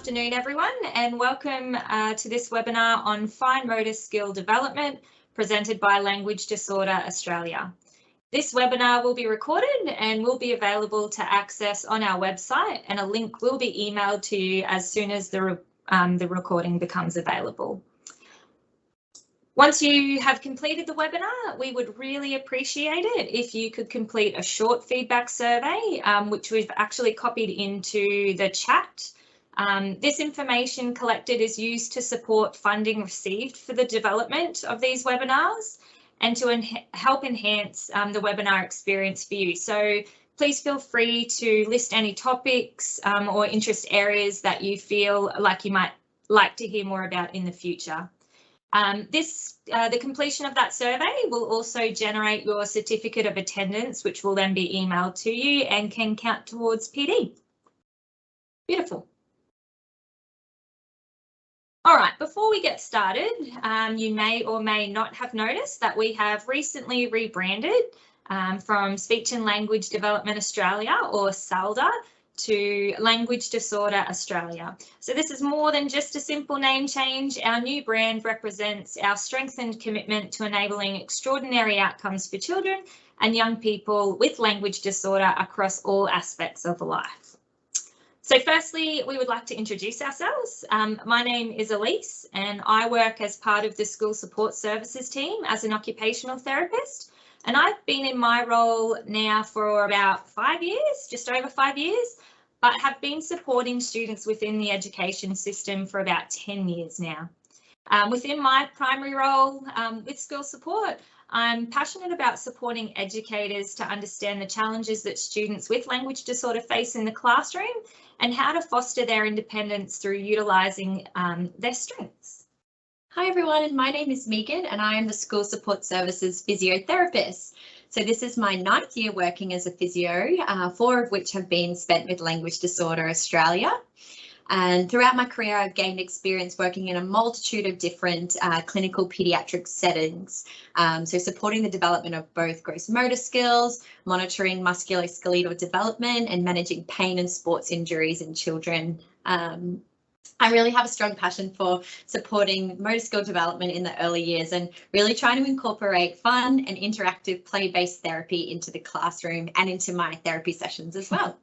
afternoon, everyone, and welcome to this webinar on fine motor skill development presented by Language Disorder Australia. This webinar will be recorded and will be available to access on our website, and a link will be emailed to you as soon as the recording becomes available. Once you have completed the webinar, we would really appreciate it if you could complete a short feedback survey, which we've actually copied into the chat. This information collected is used to support funding received for the development of these webinars and to help enhance the webinar experience for you. So please feel free to list any topics or interest areas that you feel like you might like to hear more about in the future. The completion of that survey will also generate your certificate of attendance, which will then be emailed to you and can count towards PD. Beautiful. All right, before we get started, you may or may not have noticed that we have recently rebranded from Speech and Language Development Australia, or SALDA, to Language Disorder Australia. So this is more than just a simple name change. Our new brand represents our strengthened commitment to enabling extraordinary outcomes for children and young people with language disorder across all aspects of life. So firstly, we would like to introduce ourselves. My name is Elise and I work as part of the School Support Services team as an occupational therapist. And I've been in my role now for about 5 years, just over 5 years, but have been supporting students within the education system for about 10 years now. Within my primary role with school support, I'm passionate about supporting educators to understand the challenges that students with language disorder face in the classroom and how to foster their independence through utilising their strengths. Hi everyone, my name is Megan and I am the School Support Services physiotherapist. So this is my 9th year working as a physio, 4 of which have been spent with Language Disorder Australia. And throughout my career, I've gained experience working in a multitude of different clinical paediatric settings. So supporting the development of both gross motor skills, monitoring musculoskeletal development and managing pain and sports injuries in children. I really have a strong passion for supporting motor skill development in the early years and really trying to incorporate fun and interactive play-based therapy into the classroom and into my therapy sessions as well.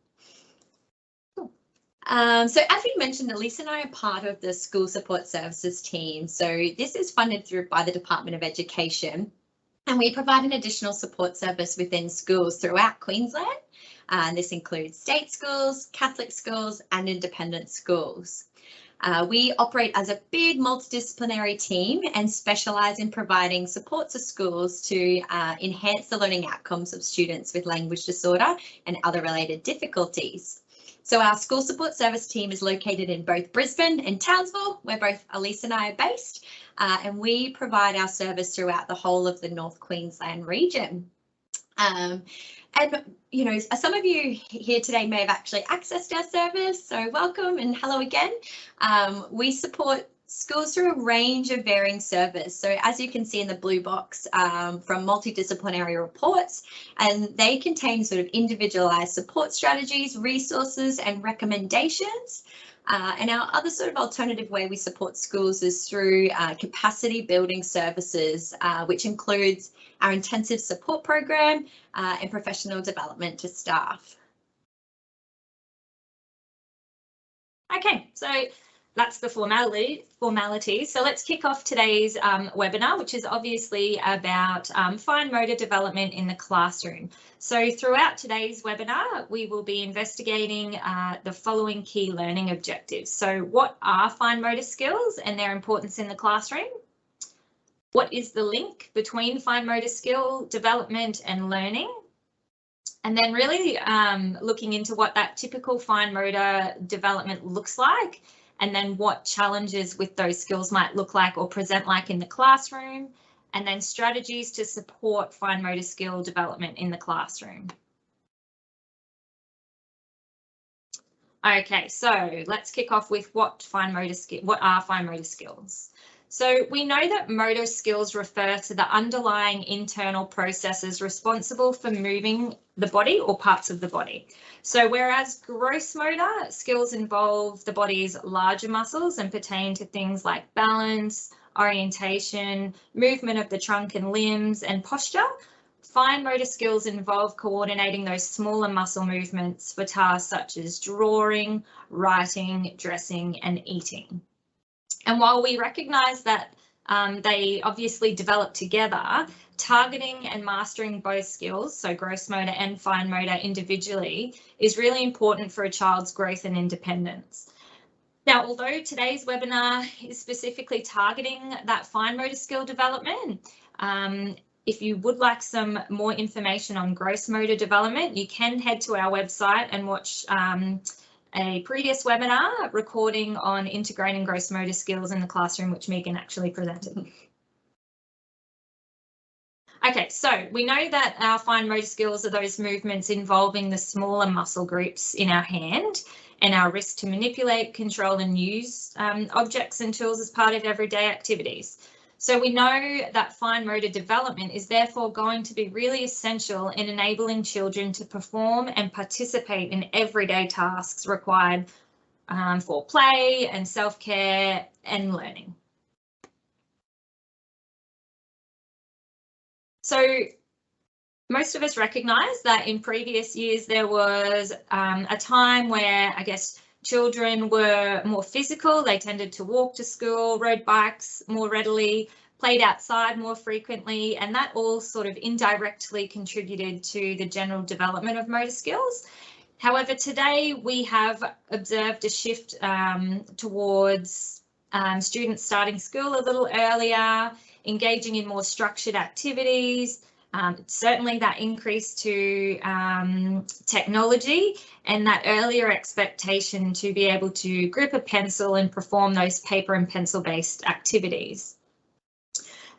So as we mentioned, Elise and I are part of the School Support Services team. So this is funded by the Department of Education, and we provide an additional support service within schools throughout Queensland. This includes state schools, Catholic schools and independent schools. We operate as a big multidisciplinary team and specialise in providing support to schools to enhance the learning outcomes of students with language disorder and other related difficulties. So our school support service team is located in both Brisbane and Townsville, where both Elise and I are based, and we provide our service throughout the whole of the North Queensland region. And, you know, some of you here today may have actually accessed our service, so welcome and hello again. We support schools through a range of varying service. So as you can see in the blue box from multidisciplinary reports, and they contain sort of individualised support strategies, resources and recommendations. And our other sort of alternative way we support schools is through capacity building services, which includes our intensive support program and professional development to staff. Okay, so that's the formalities. So let's kick off today's webinar, which is obviously about fine motor development in the classroom. So throughout today's webinar, we will be investigating the following key learning objectives. So what are fine motor skills and their importance in the classroom? What is the link between fine motor skill development and learning? And then really looking into what that typical fine motor development looks like, and then what challenges with those skills might look like or present like in the classroom, and then strategies to support fine motor skill development in the classroom. Okay, so let's kick off with what are fine motor skills? So we know that motor skills refer to the underlying internal processes responsible for moving the body or parts of the body. So whereas gross motor skills involve the body's larger muscles and pertain to things like balance, orientation, movement of the trunk and limbs, and posture, fine motor skills involve coordinating those smaller muscle movements for tasks such as drawing, writing, dressing, and eating. And while we recognise that they obviously develop together, targeting and mastering both skills, so gross motor and fine motor individually, is really important for a child's growth and independence. Now, although today's webinar is specifically targeting that fine motor skill development, if you would like some more information on gross motor development, you can head to our website and watch a previous webinar recording on integrating gross motor skills in the classroom, which Megan actually presented. Okay, so we know that our fine motor skills are those movements involving the smaller muscle groups in our hand and our wrist to manipulate, control and use objects and tools as part of everyday activities. So we know that fine motor development is therefore going to be really essential in enabling children to perform and participate in everyday tasks required for play and self-care and learning. So most of us recognise that in previous years there was a time where I guess children were more physical. They tended to walk to school, rode bikes more readily, played outside more frequently, and that all sort of indirectly contributed to the general development of motor skills. However, today we have observed a shift towards students starting school a little earlier, engaging in more structured activities, certainly that increase to technology and that earlier expectation to be able to grip a pencil and perform those paper and pencil based activities.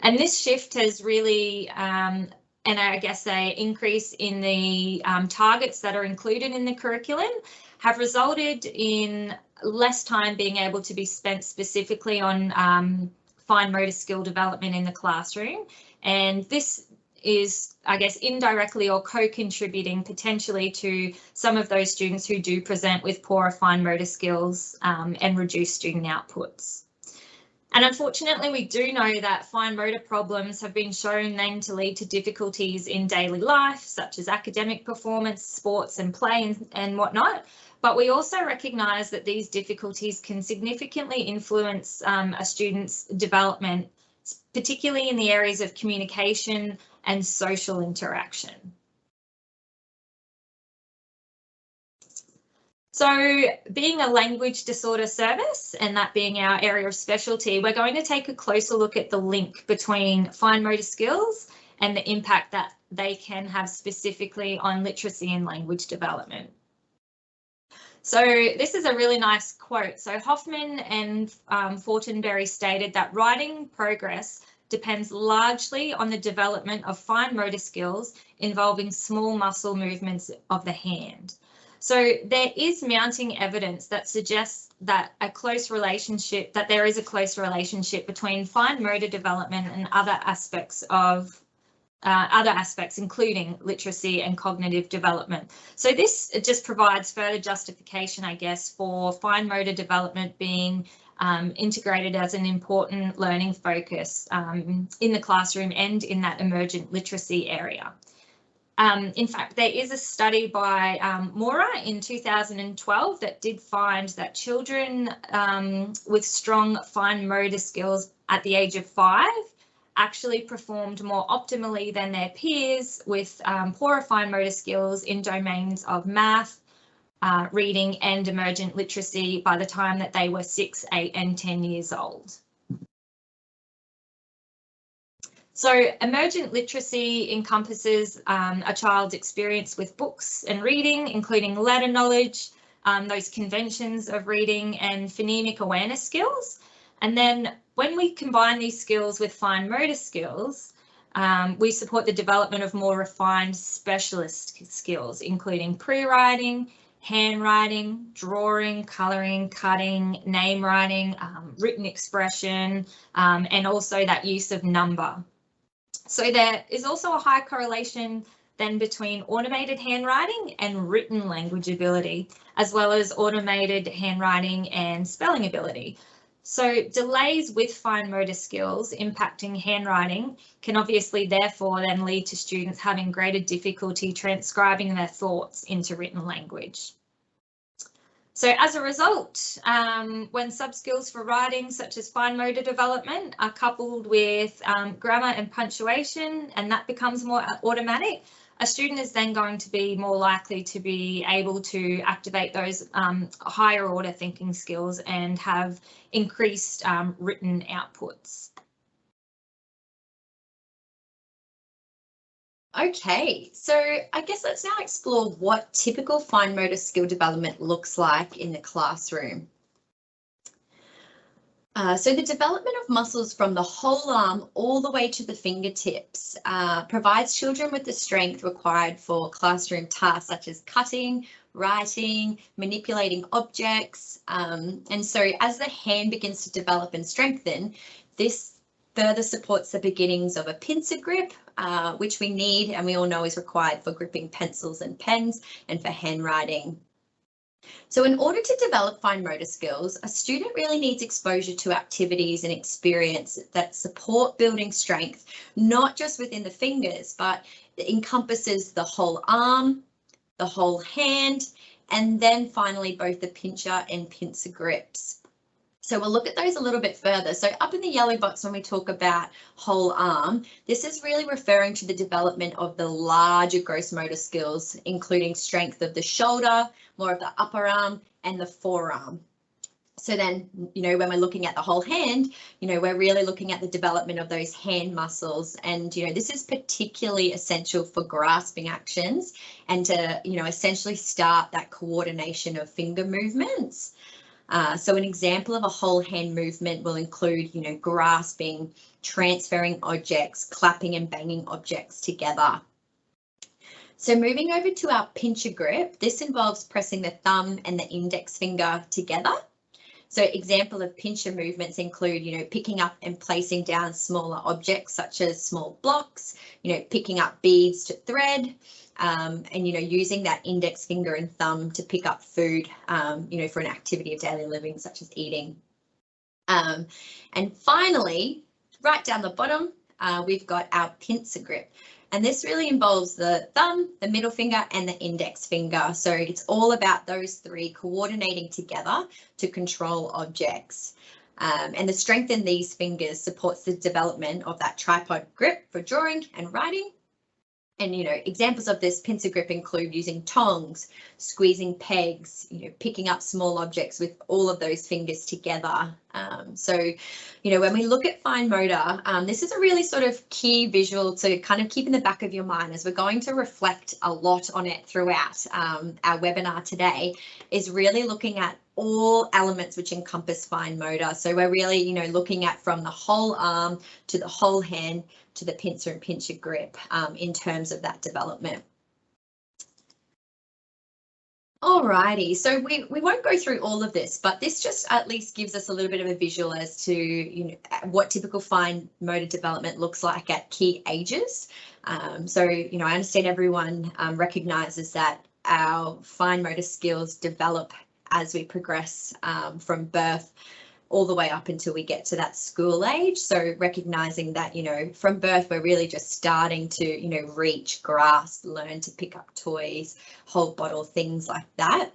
And this shift has really, and I guess an increase in the targets that are included in the curriculum have resulted in less time being able to be spent specifically on fine motor skill development in the classroom. And this is, I guess, indirectly or co-contributing potentially to some of those students who do present with poorer fine motor skills and reduced student outputs. And unfortunately, we do know that fine motor problems have been shown then to lead to difficulties in daily life, such as academic performance, sports and play and whatnot. But we also recognise that these difficulties can significantly influence a student's development, particularly in the areas of communication and social interaction. So being a language disorder service and that being our area of specialty, we're going to take a closer look at the link between fine motor skills and the impact that they can have specifically on literacy and language development. So this is a really nice quote. So Hoffman and Fortenberry stated that writing progress depends largely on the development of fine motor skills involving small muscle movements of the hand. So there is mounting evidence that suggests that there is a close relationship between fine motor development and other aspects including literacy and cognitive development. So this just provides further justification, I guess, for fine motor development being integrated as an important learning focus in the classroom and in that emergent literacy area. In fact, there is a study by Mora in 2012 that did find that children with strong fine motor skills at the age of 5 actually performed more optimally than their peers with poorer fine motor skills in domains of math, reading and emergent literacy by the time that they were 6, 8 and 10 years old. So emergent literacy encompasses a child's experience with books and reading, including letter knowledge, those conventions of reading and phonemic awareness skills. And then when we combine these skills with fine motor skills, we support the development of more refined specialist skills, including pre-writing, handwriting, drawing, colouring, cutting, name writing, written expression, and also that use of number. So there is also a high correlation then between automated handwriting and written language ability, as well as automated handwriting and spelling ability. So delays with fine motor skills impacting handwriting can obviously therefore then lead to students having greater difficulty transcribing their thoughts into written language. So as a result, when sub-skills for writing, such as fine motor development, are coupled with grammar and punctuation, and that becomes more automatic, a student is then going to be more likely to be able to activate those higher order thinking skills and have increased written outputs. Okay, so I guess let's now explore what typical fine motor skill development looks like in the classroom. So the development of muscles from the whole arm all the way to the fingertips provides children with the strength required for classroom tasks such as cutting, writing, manipulating objects. And so as the hand begins to develop and strengthen, this further supports the beginnings of a pincer grip, which we need and we all know is required for gripping pencils and pens and for handwriting. So in order to develop fine motor skills, a student really needs exposure to activities and experience that support building strength, not just within the fingers, but it encompasses the whole arm, the whole hand, and then finally both the pincher and pincer grips. So we'll look at those a little bit further. So up in the yellow box, when we talk about whole arm, this is really referring to the development of the larger gross motor skills, including strength of the shoulder, more of the upper arm and the forearm. So then, when we're looking at the whole hand, we're really looking at the development of those hand muscles. And, this is particularly essential for grasping actions and to, essentially start that coordination of finger movements. So an example of a whole hand movement will include, grasping, transferring objects, clapping and banging objects together. So moving over to our pincher grip, this involves pressing the thumb and the index finger together. So example of pincher movements include, picking up and placing down smaller objects such as small blocks, picking up beads to thread, and, using that index finger and thumb to pick up food, for an activity of daily living such as eating. And finally, right down the bottom, we've got our pincer grip. And this really involves the thumb, the middle finger and the index finger. So it's all about those three coordinating together to control objects. And the strength in these fingers supports the development of that tripod grip for drawing and writing. And, examples of this pincer grip include using tongs, squeezing pegs, picking up small objects with all of those fingers together. So, when we look at fine motor, this is a really sort of key visual to kind of keep in the back of your mind as we're going to reflect a lot on it throughout our webinar today, is really looking at all elements which encompass fine motor. So we're really, looking at from the whole arm to the whole hand to the pincer and pincher grip in terms of that development. Alrighty, so we won't go through all of this, but this just at least gives us a little bit of a visual as to what typical fine motor development looks like at key ages. So I understand everyone recognises that our fine motor skills develop as we progress from birth all the way up until we get to that school age. So recognizing that, from birth, we're really just starting to, reach, grasp, learn to pick up toys, hold bottle, things like that.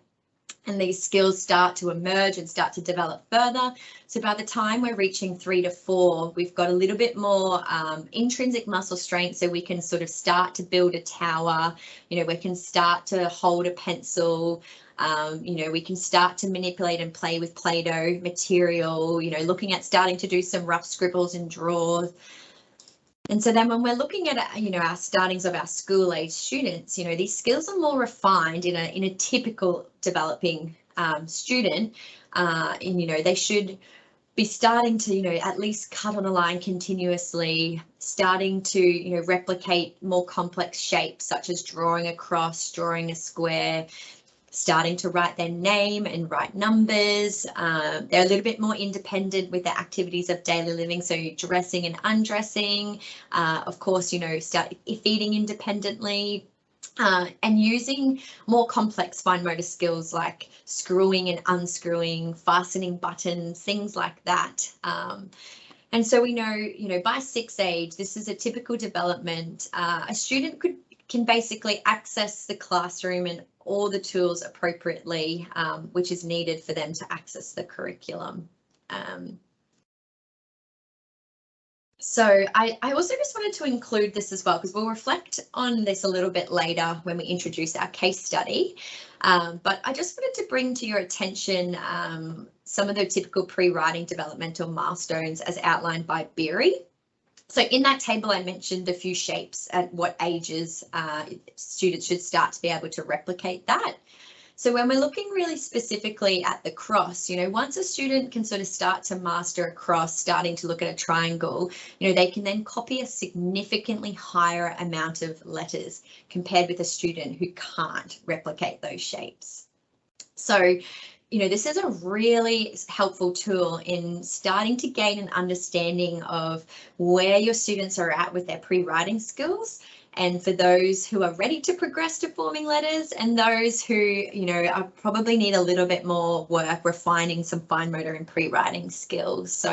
And these skills start to emerge and start to develop further. So by the time we're reaching 3 to 4, we've got a little bit more intrinsic muscle strength, so we can sort of start to build a tower, we can start to hold a pencil, we can start to manipulate and play with Play-Doh material, looking at starting to do some rough scribbles and draws. And so then when we're looking at, our startings of our school age students, these skills are more refined in a typical developing student, and, they should be starting to, at least cut on a line continuously, starting to, replicate more complex shapes such as drawing a cross, drawing a square, starting to write their name and write numbers. They're a little bit more independent with their activities of daily living, so dressing and undressing, of course, start feeding independently, and using more complex fine motor skills like screwing and unscrewing, fastening buttons, things like that. And so we know, by 6 age, this is a typical development. A student can basically access the classroom and all the tools appropriately, which is needed for them to access the curriculum. So I also just wanted to include this as well, because we'll reflect on this a little bit later when we introduce our case study. But I just wanted to bring to your attention some of the typical pre-writing developmental milestones as outlined by Beery. So in that table, I mentioned a few shapes at what ages students should start to be able to replicate that. So when we're looking really specifically at the cross, once a student can sort of start to master a cross, starting to look at a triangle, they can then copy a significantly higher amount of letters compared with a student who can't replicate those shapes. So, this is a really helpful tool in starting to gain an understanding of where your students are at with their pre-writing skills, and for those who are ready to progress to forming letters, and those who, probably need a little bit more work refining some fine motor and pre-writing skills. So,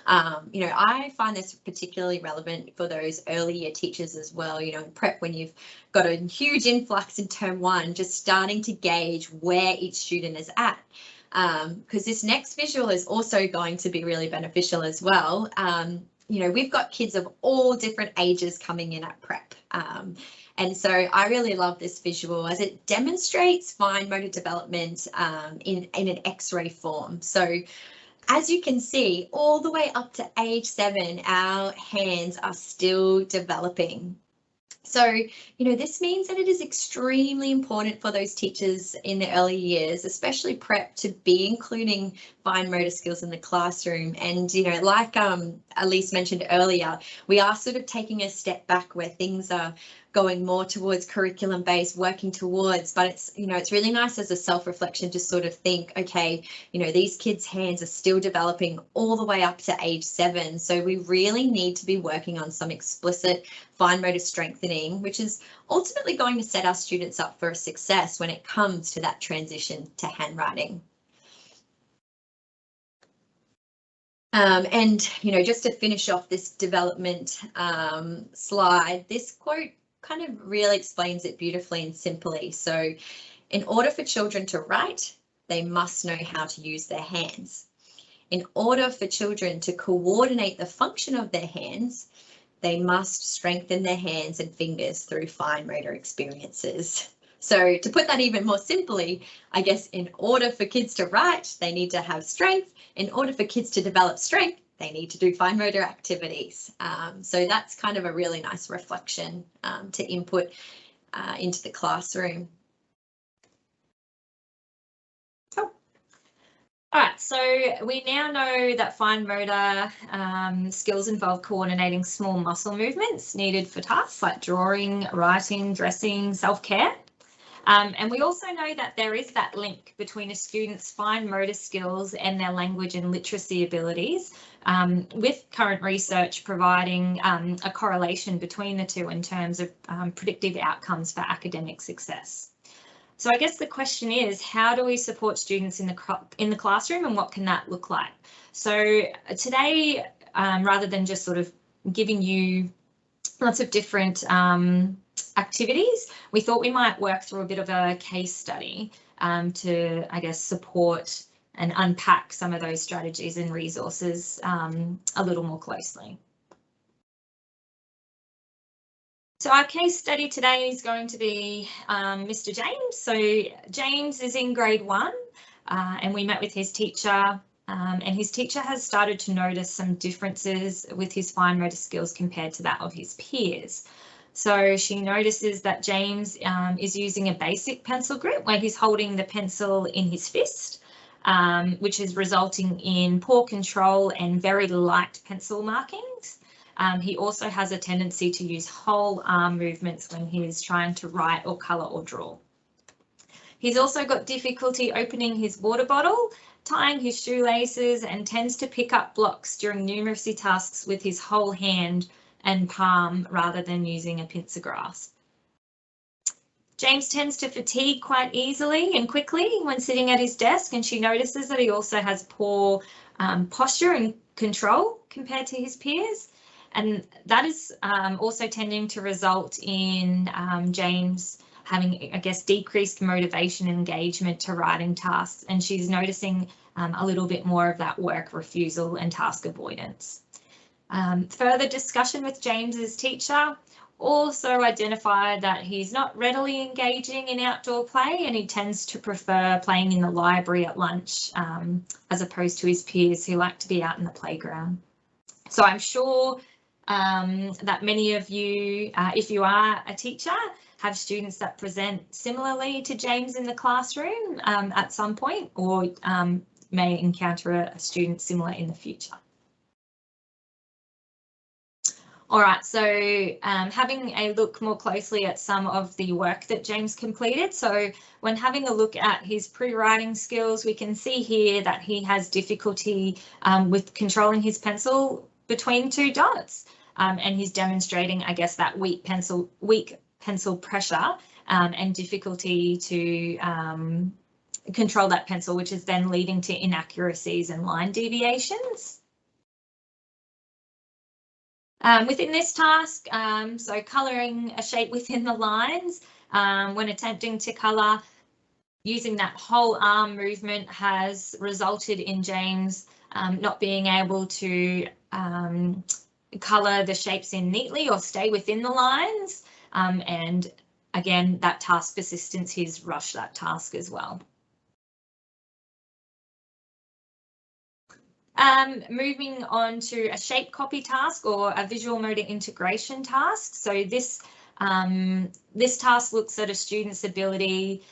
I find this particularly relevant for those early year teachers as well, in prep, when you've got a huge influx in term 1, just starting to gauge where each student is at. Because this next visual is also going to be really beneficial as well. We've got kids of all different ages coming in at prep. And so I really love this visual as it demonstrates fine motor development in an X-ray form. So as you can see, all the way up to age 7, our hands are still developing. So, this means that it is extremely important for those teachers in the early years, especially prep, to be including fine motor skills in the classroom. And, like Elise mentioned earlier, we are sort of taking a step back where things are going more towards curriculum based, working towards, but it's really nice as a self-reflection to sort of think, okay, these kids' hands are still developing all the way up to age 7. So we really need to be working on some explicit fine motor strengthening, which is ultimately going to set our students up for success when it comes to that transition to handwriting. And, just to finish off this development slide, this quote kind of really explains it beautifully and simply. So, in order for children to write, they must know how to use their hands. In order for children to coordinate the function of their hands, they must strengthen their hands and fingers through fine motor experiences. So to put that even more simply, I guess in order for kids to write, they need to have strength. In order for kids to develop strength, they need to do fine motor activities. So that's kind of a really nice reflection to input into the classroom. All right, so we now know that fine motor skills involve coordinating small muscle movements needed for tasks like drawing, writing, dressing, self-care. And we also know that there is that link between a student's fine motor skills and their language and literacy abilities, with current research providing a correlation between the two in terms of predictive outcomes for academic success. So I guess the question is, how do we support students in the classroom, and what can that look like? So today, rather than just sort of giving you lots of different activities, we thought we might work through a bit of a case study to, I guess, support and unpack some of those strategies and resources a little more closely. So our case study today is going to be Mr. James. So James is in grade 1 and we met with his teacher, and his teacher has started to notice some differences with his fine motor skills compared to that of his peers. So she notices that James is using a basic pencil grip where he's holding the pencil in his fist, which is resulting in poor control and very light pencil markings. He also has a tendency to use whole arm movements when he is trying to write or colour or draw. He's also got difficulty opening his water bottle, tying his shoelaces, and tends to pick up blocks during numeracy tasks with his whole hand and palm rather than using a pincer grasp. James tends to fatigue quite easily and quickly when sitting at his desk, and she notices that he also has poor posture and control compared to his peers. And that is also tending to result in James having, I guess, decreased motivation and engagement to writing tasks. And she's noticing a little bit more of that work refusal and task avoidance. Further discussion with James's teacher also identified that he's not readily engaging in outdoor play, and he tends to prefer playing in the library at lunch as opposed to his peers who like to be out in the playground. So I'm sure that many of you, if you are a teacher, have students that present similarly to James in the classroom at some point, or may encounter a student similar in the future. All right, so having a look more closely at some of the work that James completed. So when having a look at his pre-writing skills, we can see here that he has difficulty with controlling his pencil between two dots, and he's demonstrating, I guess, that weak pencil pressure and difficulty to control that pencil, which is then leading to inaccuracies and line deviations. Within this task, so colouring a shape within the lines, when attempting to colour, using that whole arm movement has resulted in James not being able to colour the shapes in neatly or stay within the lines. And again, that task persistence, he's rushed that task as well. Moving on to a shape copy task or a visual motor integration task. So this task looks at a student's ability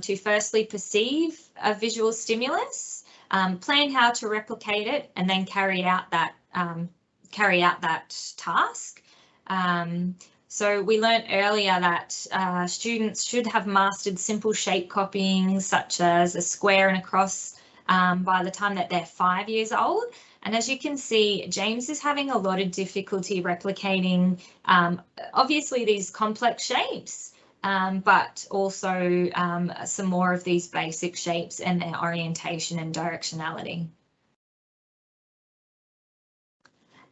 to firstly perceive a visual stimulus, plan how to replicate it, and then carry out that task. So we learnt earlier that students should have mastered simple shape copying, such as a square and a cross, by the time that they're 5 years old. And as you can see, James is having a lot of difficulty replicating, obviously, these complex shapes, but also some more of these basic shapes and their orientation and directionality.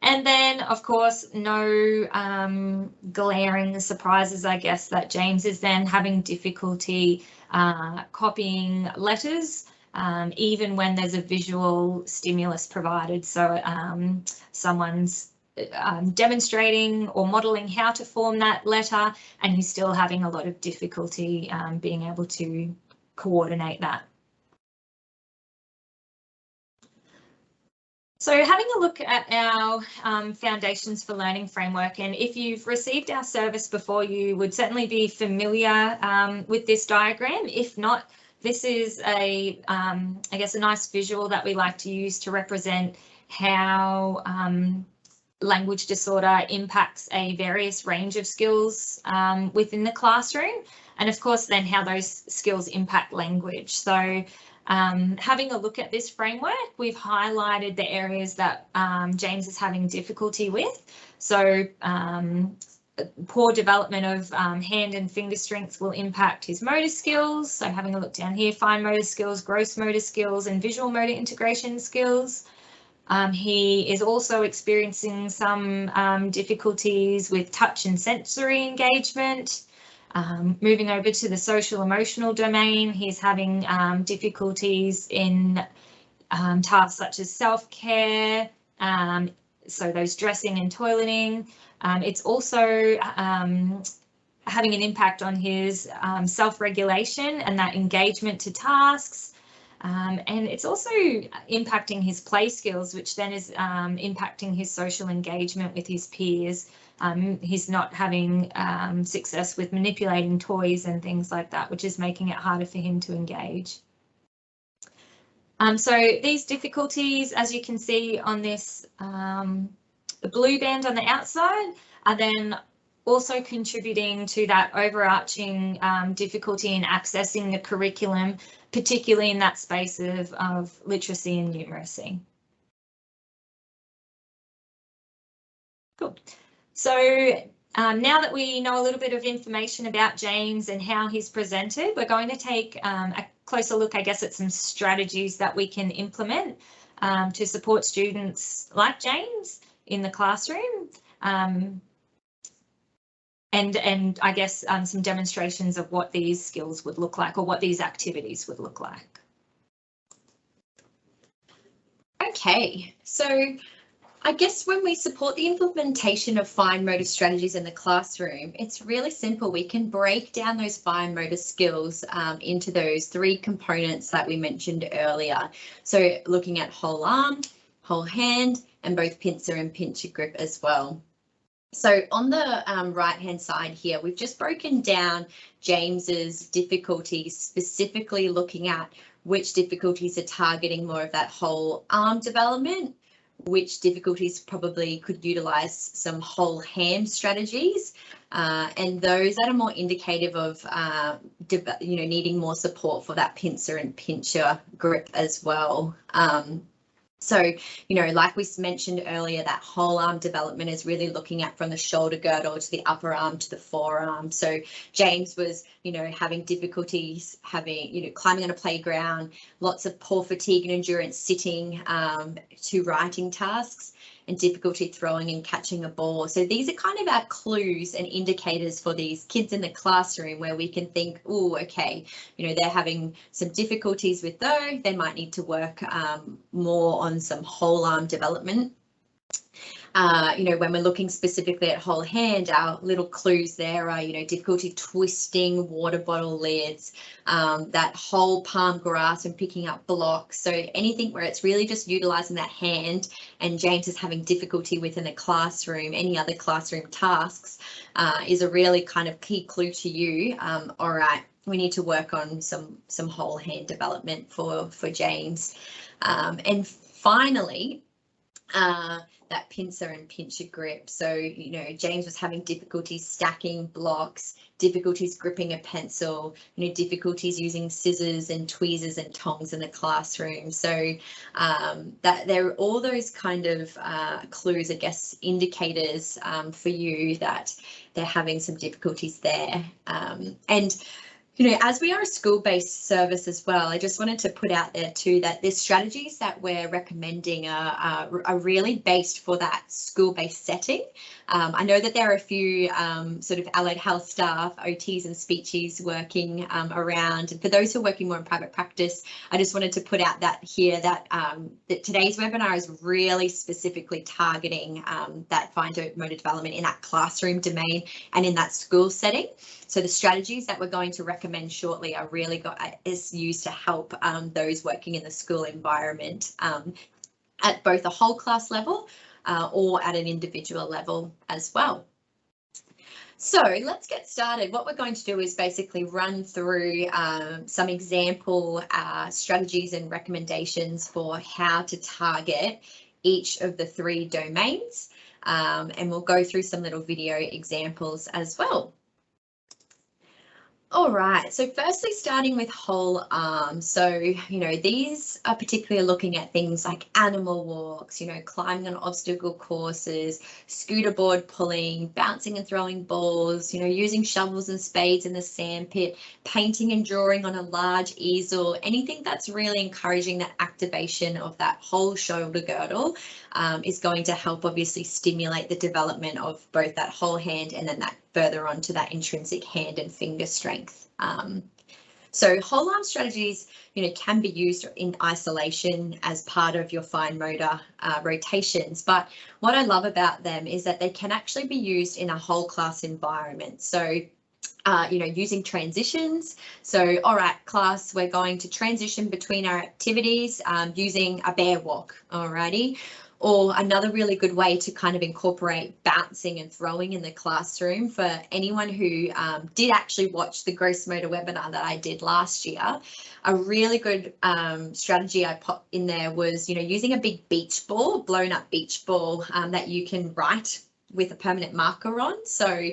And then, of course, no glaring surprises, I guess, that James is then having difficulty copying letters, even when there's a visual stimulus provided. So someone's demonstrating or modelling how to form that letter, and he's still having a lot of difficulty being able to coordinate that. So having a look at our Foundations for Learning framework, and if you've received our service before, you would certainly be familiar with this diagram. If not, this is I guess, a nice visual that we like to use to represent how language disorder impacts a various range of skills within the classroom, and of course then how those skills impact language. So having a look at this framework, we've highlighted the areas that James is having difficulty with. So poor development of hand and finger strength will impact his motor skills. So having a look down here, fine motor skills, gross motor skills, and visual motor integration skills. He is also experiencing some difficulties with touch and sensory engagement. Moving over to the social emotional domain, he's having difficulties in tasks such as self-care, so those dressing and toileting. It's also having an impact on his self-regulation and that engagement to tasks. And it's also impacting his play skills, which then is impacting his social engagement with his peers. He's not having success with manipulating toys and things like that, which is making it harder for him to engage. So these difficulties, as you can see on this blue band on the outside, are then also contributing to that overarching difficulty in accessing the curriculum, particularly in that space of literacy and numeracy. Cool. So now that we know a little bit of information about James and how he's presented, we're going to take a closer look, I guess, at some strategies that we can implement to support students like James in the classroom. And I guess some demonstrations of what these skills would look like, or what these activities would look like. Okay, so I guess when we support the implementation of fine motor strategies in the classroom, it's really simple. We can break down those fine motor skills into those 3 components that we mentioned earlier. So looking at whole arm, whole hand, and both pincer and pincher grip as well. So on the right-hand side here, we've just broken down James's difficulties, specifically looking at which difficulties are targeting more of that whole arm development, which difficulties probably could utilise some whole hand strategies, and those that are more indicative of needing more support for that pincer and pincher grip as well. So, like we mentioned earlier, that whole arm development is really looking at from the shoulder girdle to the upper arm to the forearm. So James was, having difficulties climbing on a playground, lots of poor fatigue and endurance sitting to writing tasks, and difficulty throwing and catching a ball. So these are kind of our clues and indicators for these kids in the classroom where we can think, oh, okay, they're having some difficulties with those. They might need to work more on some whole arm development. When we're looking specifically at whole hand, our little clues there are, difficulty twisting water bottle lids, that whole palm grasp and picking up blocks. So anything where it's really just utilising that hand, and James is having difficulty within the classroom, any other classroom tasks, is a really kind of key clue to you. All right, we need to work on some whole hand development for James. And finally, that pincer and pincher grip. So, James was having difficulties stacking blocks, difficulties gripping a pencil, difficulties using scissors and tweezers and tongs in the classroom. So that there are all those kind of clues, I guess, indicators for you that they're having some difficulties there. And as we are a school-based service as well, I just wanted to put out there too that the strategies that we're recommending are really based for that school-based setting. I know that there are a few sort of allied health staff, OTs and speechies working around. And for those who are working more in private practice, I just wanted to put out that here that today's webinar is really specifically targeting that fine motor development in that classroom domain and in that school setting. So the strategies that we're going to recommend shortly are really is used to help those working in the school environment at both a whole class level or at an individual level as well. So let's get started. What we're going to do is basically run through some example strategies and recommendations for how to target each of the 3 domains, and we'll go through some little video examples as well. All right, so firstly, starting with whole arm. So, these are particularly looking at things like animal walks, climbing on obstacle courses, scooter board pulling, bouncing and throwing balls, using shovels and spades in the sandpit, painting and drawing on a large easel, anything that's really encouraging that activation of that whole shoulder girdle is going to help obviously stimulate the development of both that whole hand and then that further on to that intrinsic hand and finger strength. So whole arm strategies, can be used in isolation as part of your fine motor rotations. But what I love about them is that they can actually be used in a whole class environment. So using transitions. So, all right, class, we're going to transition between our activities using a bear walk, alrighty. Or another really good way to kind of incorporate bouncing and throwing in the classroom for anyone who did actually watch the gross motor webinar that I did last year. A really good strategy I popped in there was, using a big beach ball, blown up beach ball that you can write with a permanent marker on. So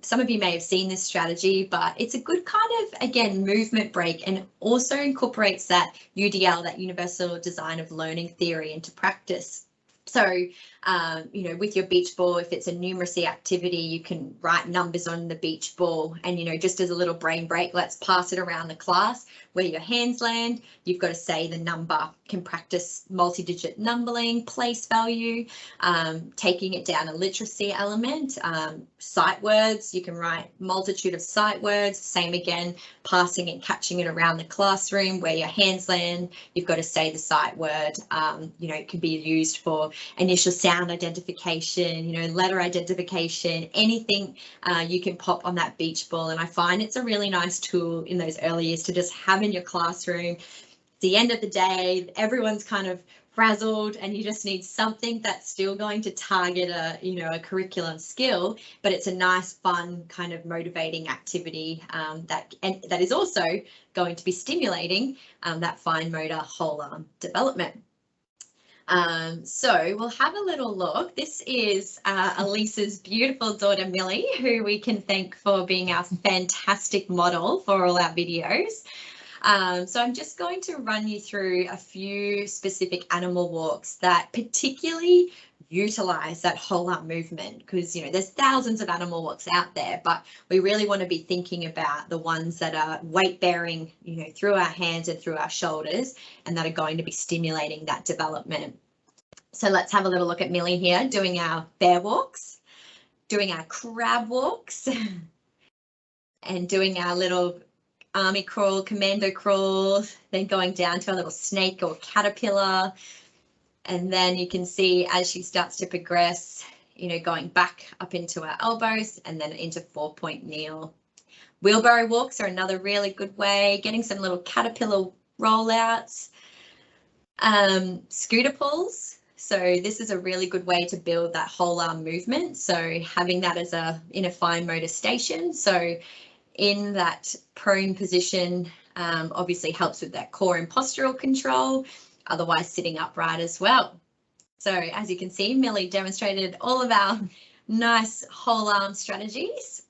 some of you may have seen this strategy, but it's a good kind of, again, movement break, and also incorporates that UDL, that universal design of learning theory, into practice. So, you know, with your beach ball, if it's a numeracy activity, you can write numbers on the beach ball, and, you know, just as a little brain break, let's pass it around the class. Where your hands land, you've got to say the number. Can practice multi-digit numbering, place value, taking it down a literacy element, sight words. You can write multitude of sight words. Same again, passing and catching it around the classroom. Where your hands land, you've got to say the sight word. You know, it can be used for initial sound identification, you know, letter identification, anything you can pop on that beach ball. And I find it's a really nice tool in those early years to just have in your classroom. At the end of the day, everyone's kind of frazzled, and you just need something that's still going to target a, you know, a curriculum skill, but it's a nice, fun, kind of motivating activity that is also going to be stimulating that fine motor whole arm development. So we'll have a little look. This is Elisa's beautiful daughter, Millie, who we can thank for being our fantastic model for all our videos. So I'm just going to run you through a few specific animal walks that particularly utilize that whole arm movement, because, you know, there's thousands of animal walks out there, but we really want to be thinking about the ones that are weight bearing, you know, through our hands and through our shoulders, and that are going to be stimulating that development. So let's have a little look at Millie here doing our bear walks, doing our crab walks, and doing our little army crawl, commando crawl, then going down to a little snake or caterpillar. And then you can see as she starts to progress, you know, going back up into our elbows and then into 4-point kneel. Wheelbarrow walks are another really good way, getting some little caterpillar rollouts. Scooter pulls. So this is a really good way to build that whole arm movement. So having that as in a fine motor station. So in that prone position, obviously helps with that core and postural control, otherwise sitting upright as well. So as you can see, Millie demonstrated all of our nice whole arm strategies.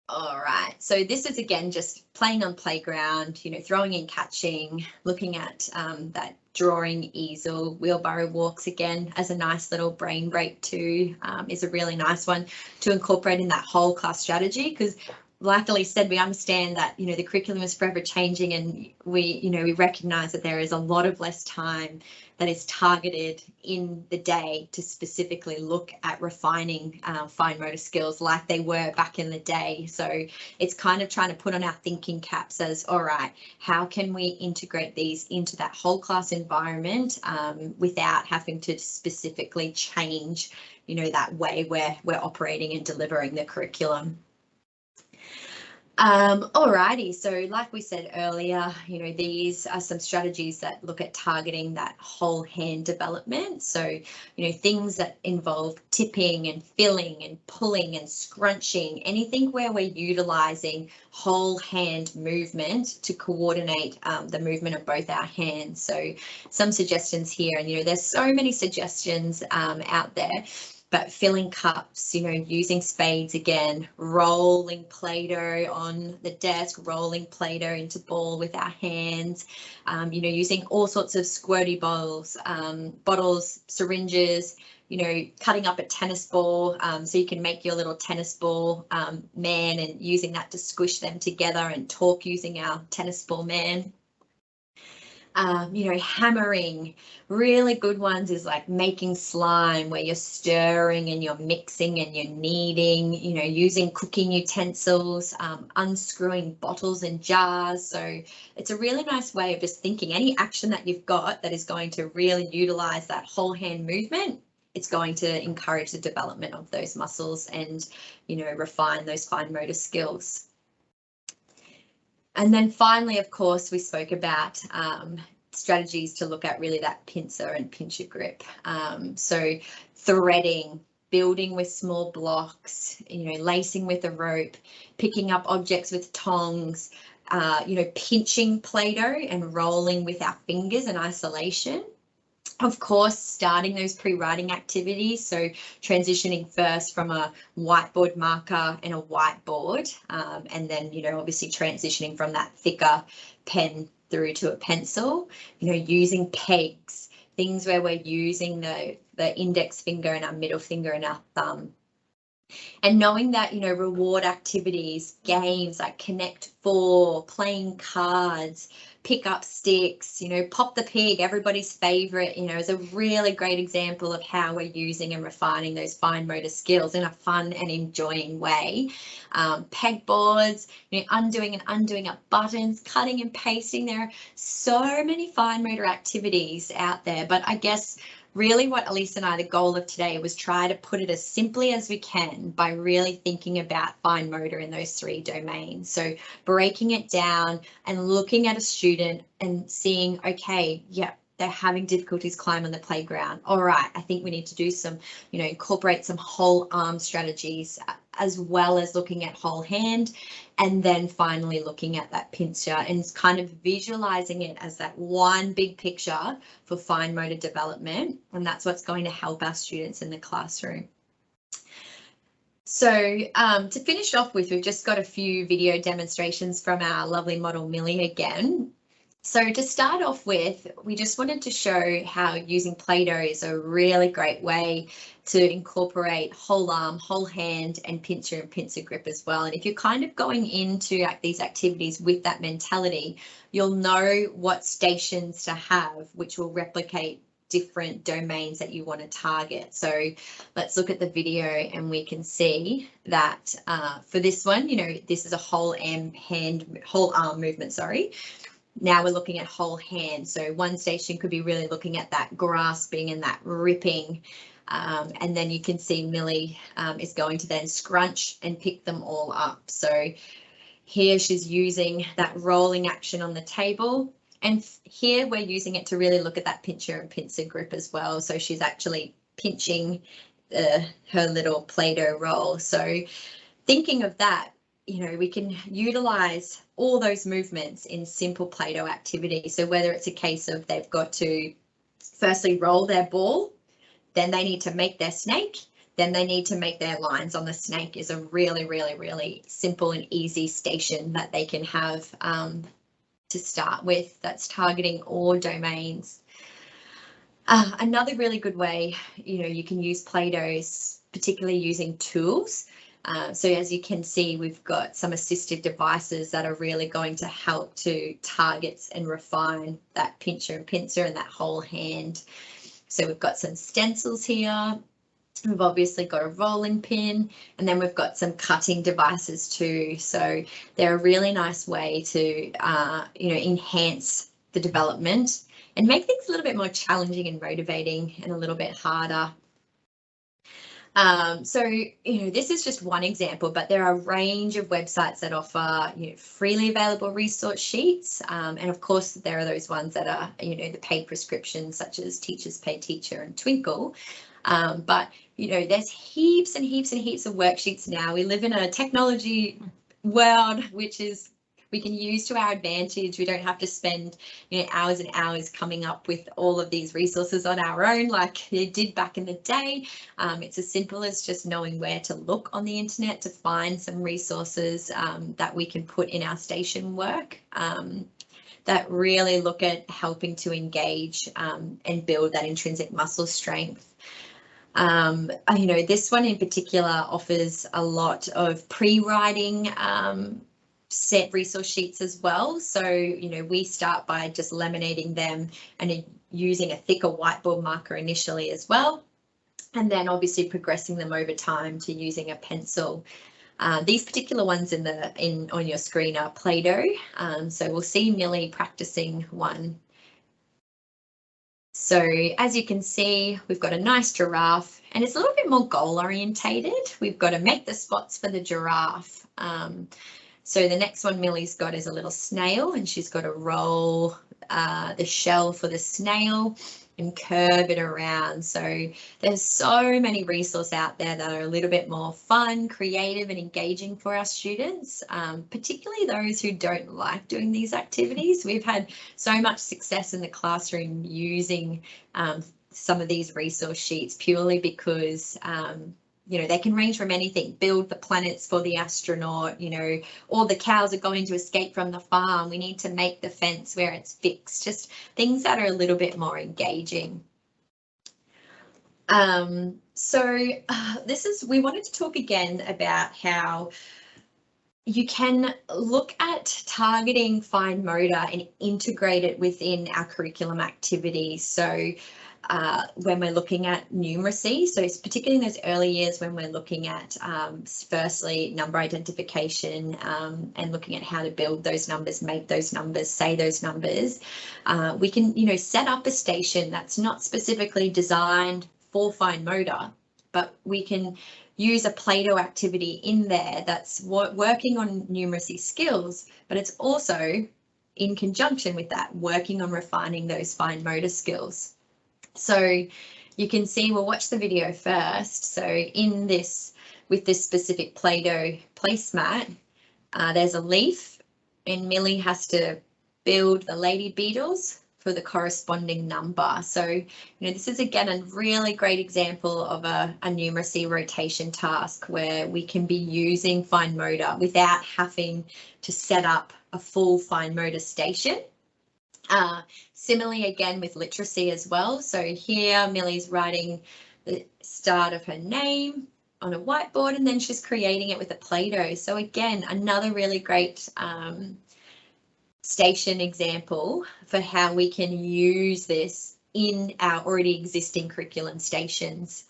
All right, so this is again just playing on playground, you know, throwing and catching, looking at that drawing easel. Wheelbarrow walks again as a nice little brain break too, is a really nice one to incorporate in that whole class strategy, because like Elise said, we understand that, you know, the curriculum is forever changing, and we recognise that there is a lot of less time that is targeted in the day to specifically look at refining fine motor skills like they were back in the day. So it's kind of trying to put on our thinking caps as, all right, how can we integrate these into that whole class environment without having to specifically change, you know, that way where we're operating and delivering the curriculum. Alrighty, so like we said earlier, you know, these are some strategies that look at targeting that whole hand development. So, you know, things that involve tipping and filling and pulling and scrunching, anything where we're utilizing whole hand movement to coordinate the movement of both our hands. So some suggestions here, and, you know, there's so many suggestions out there. But filling cups, you know, using spades again, rolling Play-Doh on the desk, rolling Play-Doh into ball with our hands, you know, using all sorts of squirty bottles, syringes, you know, cutting up a tennis ball so you can make your little tennis ball man, and using that to squish them together and talk using our tennis ball man. You know, hammering. Really good ones is like making slime, where you're stirring and you're mixing and you're kneading, you know, using cooking utensils, unscrewing bottles and jars. So it's a really nice way of just thinking any action that you've got that is going to really utilize that whole hand movement. It's going to encourage the development of those muscles and, you know, refine those fine motor skills. And then finally, of course, we spoke about strategies to look at really that pincer and pincher grip. So threading, building with small blocks, you know, lacing with a rope, picking up objects with tongs, you know, pinching Play-Doh and rolling with our fingers in isolation. Of course, starting those pre-writing activities, so transitioning first from a whiteboard marker and a whiteboard, and then, obviously transitioning from that thicker pen through to a pencil, using pegs, things where we're using the index finger and our middle finger and our thumb. And knowing that, reward activities, games like Connect 4, playing cards, pick up sticks, pop the pig, everybody's favorite, is a really great example of how we're using and refining those fine motor skills in a fun and enjoying way. Pegboards, undoing and undoing up buttons, cutting and pasting. There are so many fine motor activities out there, but I guess really what Elise and I, the goal of today was try to put it as simply as we can by really thinking about fine motor in those 3 domains. So breaking it down and looking at a student and seeing, okay, yeah, they're having difficulties climbing the playground. All right, I think we need to do some, incorporate some whole arm strategies, as well as looking at whole hand, and then finally looking at that pincer and kind of visualizing it as that one big picture for fine motor development. And that's what's going to help our students in the classroom. So to finish off with, we've just got a few video demonstrations from our lovely model Millie again. So to start off with, we just wanted to show how using Play-Doh is a really great way to incorporate whole arm, whole hand, and pincer grip as well. And if you're kind of going into these activities with that mentality, you'll know what stations to have, which will replicate different domains that you want to target. So let's look at the video and we can see that for this one, this is a whole arm movement, sorry. Now we're looking at whole hand. So one station could be really looking at that grasping and that ripping. And then you can see Millie is going to then scrunch and pick them all up. So here she's using that rolling action on the table. And here we're using it to really look at that pincer and pincer grip as well. So she's actually pinching her little Play-Doh roll. So thinking of that, we can utilize all those movements in simple Play-Doh activities. So whether it's a case of they've got to firstly roll their ball, then they need to make their snake, then they need to make their lines on the snake is a really, really, really simple and easy station that they can have to start with that's targeting all domains. Another really good way, you can use Play-Dohs, particularly using tools. So as you can see, we've got some assistive devices that are really going to help to target and refine that pincer and that whole hand. So we've got some stencils here. We've obviously got a rolling pin, and then we've got some cutting devices too. So they're a really nice way to, enhance the development and make things a little bit more challenging and motivating and a little bit harder. So, this is just one example, but there are a range of websites that offer, freely available resource sheets. And of course, there are those ones that are, the paid prescriptions such as Teachers Pay Teacher and Twinkle. But, there's heaps and heaps and heaps of worksheets now. We live in a technology world, which is we can use to our advantage. We don't have to spend hours and hours coming up with all of these resources on our own like they did back in the day. It's as simple as just knowing where to look on the internet to find some resources that we can put in our station work that really look at helping to engage and build that intrinsic muscle strength. This one in particular offers a lot of pre-writing set resource sheets as well. So, we start by just laminating them and using a thicker whiteboard marker initially as well. And then obviously progressing them over time to using a pencil. These particular ones on your screen are Play-Doh. So we'll see Millie practicing one. So as you can see, we've got a nice giraffe and it's a little bit more goal orientated. We've got to make the spots for the giraffe. So the next one Millie's got is a little snail and she's got to roll the shell for the snail. and curve it around. So there's so many resources out there that are a little bit more fun, creative and engaging for our students, particularly those who don't like doing these activities. We've had so much success in the classroom using some of these resource sheets purely because you know, they can range from anything, build the planets for the astronaut, you know, or the cows are going to escape from the farm. We need to make the fence where it's fixed, just things that are a little bit more engaging. We wanted to talk again about how you can look at targeting fine motor and integrate it within our curriculum activities. So when we're looking at numeracy, so it's particularly in those early years when we're looking at firstly number identification and looking at how to build those numbers, make those numbers, say those numbers, we can, you know, set up a station that's not specifically designed for fine motor, but we can use a Play-Doh activity in there that's working on numeracy skills, but it's also in conjunction with that, working on refining those fine motor skills. So you can see, we'll watch the video first. So in this, with this specific Play-Doh placemat, there's a leaf and Millie has to build the lady beetles for the corresponding number. So, you know, this is again a really great example of a numeracy rotation task where we can be using fine motor without having to set up a full fine motor station. Similarly, again, with literacy as well. So here, Millie's writing the start of her name on a whiteboard, and then she's creating it with a Play-Doh. So again, another really great station example for how we can use this in our already existing curriculum stations.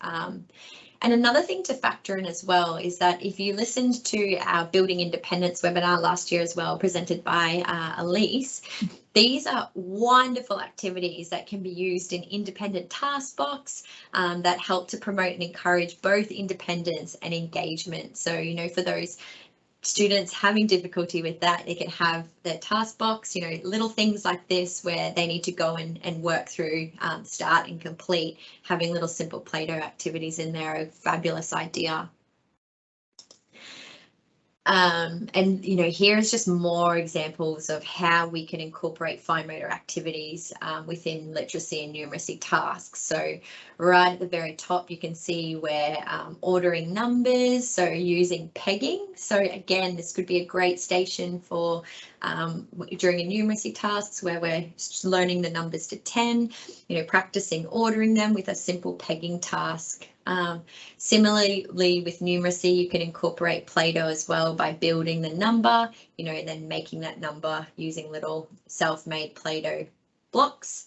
And another thing to factor in as well is that if you listened to our Building Independence webinar last year as well, presented by Elise, these are wonderful activities that can be used in independent task box that help to promote and encourage both independence and engagement. So, you know, for those students having difficulty with that, they can have their task box, you know, little things like this where they need to go and work through start and complete. Having little simple Play-Doh activities in there are a fabulous idea. And, you know, here's just more examples of how we can incorporate fine motor activities within literacy and numeracy tasks. So right at the very top, you can see where ordering numbers, so using pegging. So again, this could be a great station for during a numeracy tasks where we're learning the numbers to 10, you know, practicing ordering them with a simple pegging task. Similarly, with numeracy, you can incorporate Play-Doh as well by building the number, you know, and then making that number using little self-made Play-Doh blocks.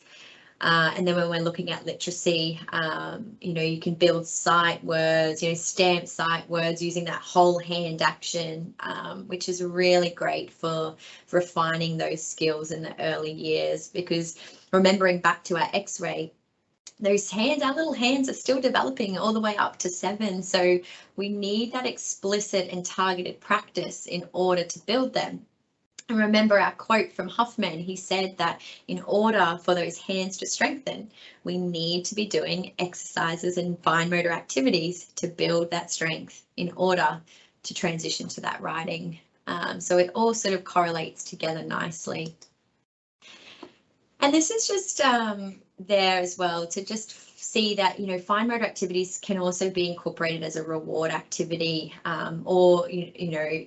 And then when we're looking at literacy, you know, you can build sight words, you know, stamp sight words using that whole hand action, which is really great for refining those skills in the early years, because remembering back to our X-ray, those hands, our little hands are still developing all the way up to 7. So we need that explicit and targeted practice in order to build them. And remember our quote from Huffman, he said that in order for those hands to strengthen, we need to be doing exercises and fine motor activities to build that strength in order to transition to that writing. So it all sort of correlates together nicely. And this is just there as well to just see that, you know, fine motor activities can also be incorporated as a reward activity or, you know,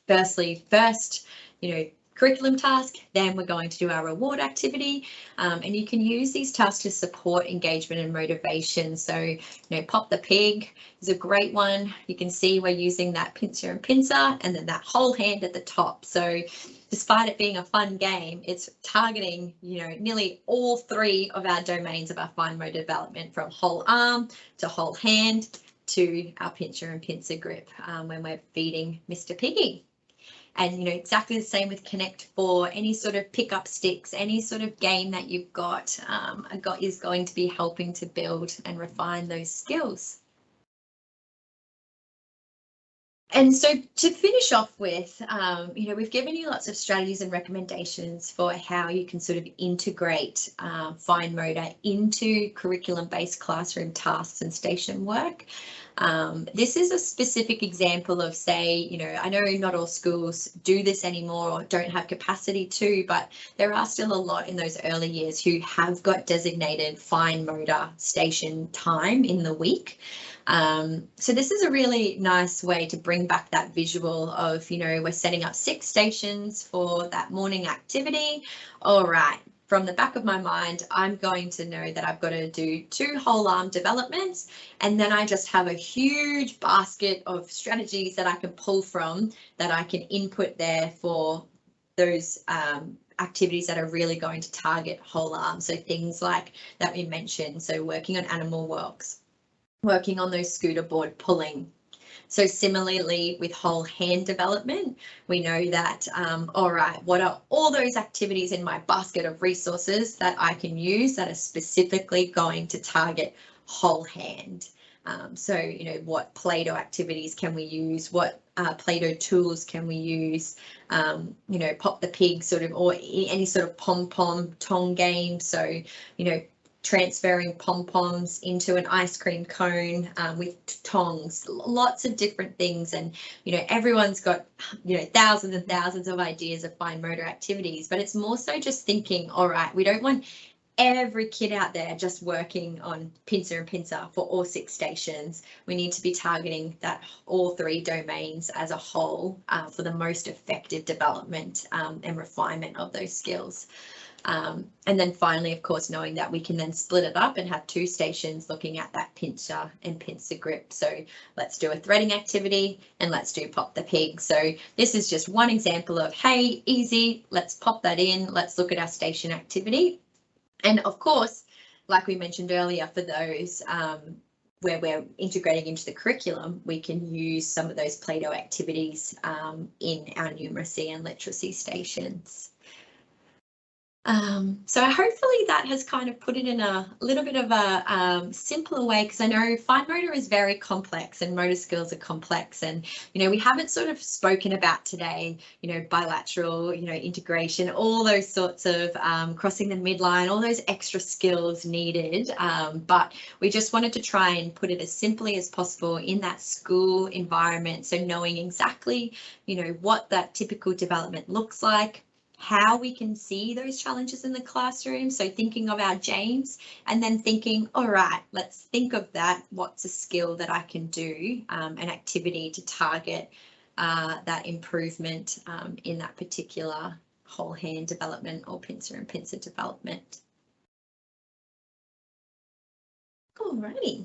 first, you know, curriculum task, then we're going to do our reward activity. And you can use these tasks to support engagement and motivation. So, you know, Pop the Pig is a great one. You can see we're using that pincer and pincer and then that whole hand at the top. So despite it being a fun game, it's targeting, you know, nearly all 3 of our domains of our fine motor development, from whole arm to whole hand to our pincer and pincer grip when we're feeding Mr. Piggy. And, you know, exactly the same with Connect 4, any sort of pick up sticks, any sort of game that you've got is going to be helping to build and refine those skills. And so to finish off with, we've given you lots of strategies and recommendations for how you can sort of integrate fine motor into curriculum-based classroom tasks and station work. This is a specific example of, say, I know not all schools do this anymore or don't have capacity to, but there are still a lot in those early years who have got designated fine motor station time in the week. So this is a really nice way to bring back that visual of, we're setting up 6 stations for that morning activity. All right, from the back of my mind, I'm going to know that I've got to do 2 whole arm developments, and then I just have a huge basket of strategies that I can pull from that I can input there for those activities that are really going to target whole arm. So things like that we mentioned, so working on animal walks, working on those scooter board pulling. So similarly with whole hand development, we know that, all right, what are all those activities in my basket of resources that I can use that are specifically going to target whole hand? So, what Play-Doh activities can we use? What Play-Doh tools can we use? Pop the pig sort of, or any sort of pom-pom tong game. So, transferring pom-poms into an ice cream cone with tongs, lots of different things. And, everyone's got, thousands and thousands of ideas of fine motor activities, but it's more so just thinking, all right, we don't want every kid out there just working on pincer and pincer for all 6 stations. We need to be targeting that all 3 domains as a whole for the most effective development and refinement of those skills. And then finally, of course, knowing that we can then split it up and have 2 stations looking at that pincher and pincer grip. So let's do a threading activity and let's do pop the pig. So this is just one example of, hey, easy, let's pop that in. Let's look at our station activity. And of course, like we mentioned earlier, for those where we're integrating into the curriculum, we can use some of those Play-Doh activities in our numeracy and literacy stations. So hopefully that has kind of put it in a little bit of a simpler way, because I know fine motor is very complex and motor skills are complex, and we haven't sort of spoken about today, bilateral, integration, all those sorts of crossing the midline, all those extra skills needed, but we just wanted to try and put it as simply as possible in that school environment, so knowing exactly what that typical development looks like, how we can see those challenges in the classroom. So thinking of our James and then thinking, all right, let's think of that. What's a skill that I can do, an activity to target that improvement in that particular whole hand development or pincer and pincer development. Alrighty.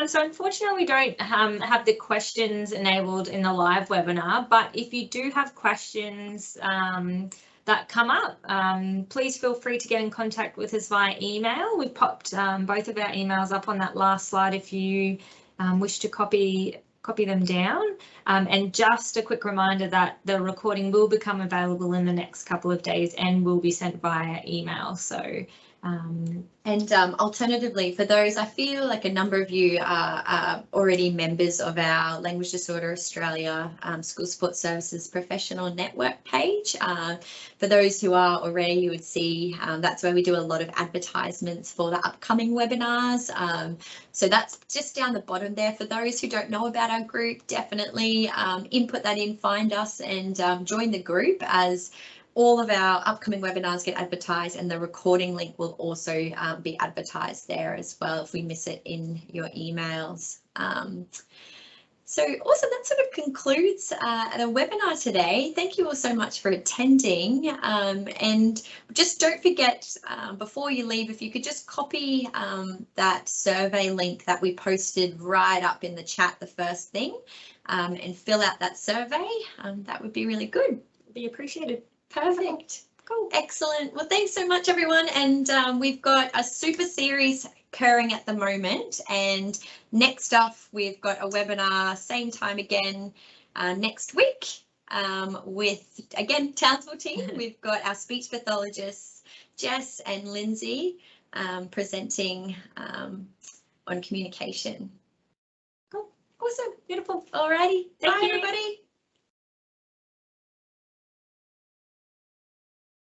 So unfortunately, we don't have the questions enabled in the live webinar, but if you do have questions that come up, please feel free to get in contact with us via email. We've popped both of our emails up on that last slide if you wish to copy them down. And just a quick reminder that the recording will become available in the next couple of days and will be sent via email. So alternatively, for those, I feel like a number of you are already members of our Language Disorder Australia School Support Services Professional Network page. For those who are already, you would see that's where we do a lot of advertisements for the upcoming webinars. So that's just down the bottom there. For those who don't know about our group, definitely input that in, find us and join the group, as all of our upcoming webinars get advertised, and the recording link will also be advertised there as well if we miss it in your emails. So awesome, that sort of concludes the webinar today. Thank you all so much for attending, and just don't forget before you leave, if you could just copy that survey link that we posted right up in the chat, the first thing, and fill out that survey. That would be really good. be appreciated. Perfect. Cool. Excellent. Well, thanks so much, everyone. And we've got a super series occurring at the moment. And next up, we've got a webinar, same time again, next week with, again, Townsville team. We've got our speech pathologists, Jess and Lindsay, presenting on communication. Cool. Awesome. Beautiful. Alrighty. Thank Bye, you. everybody.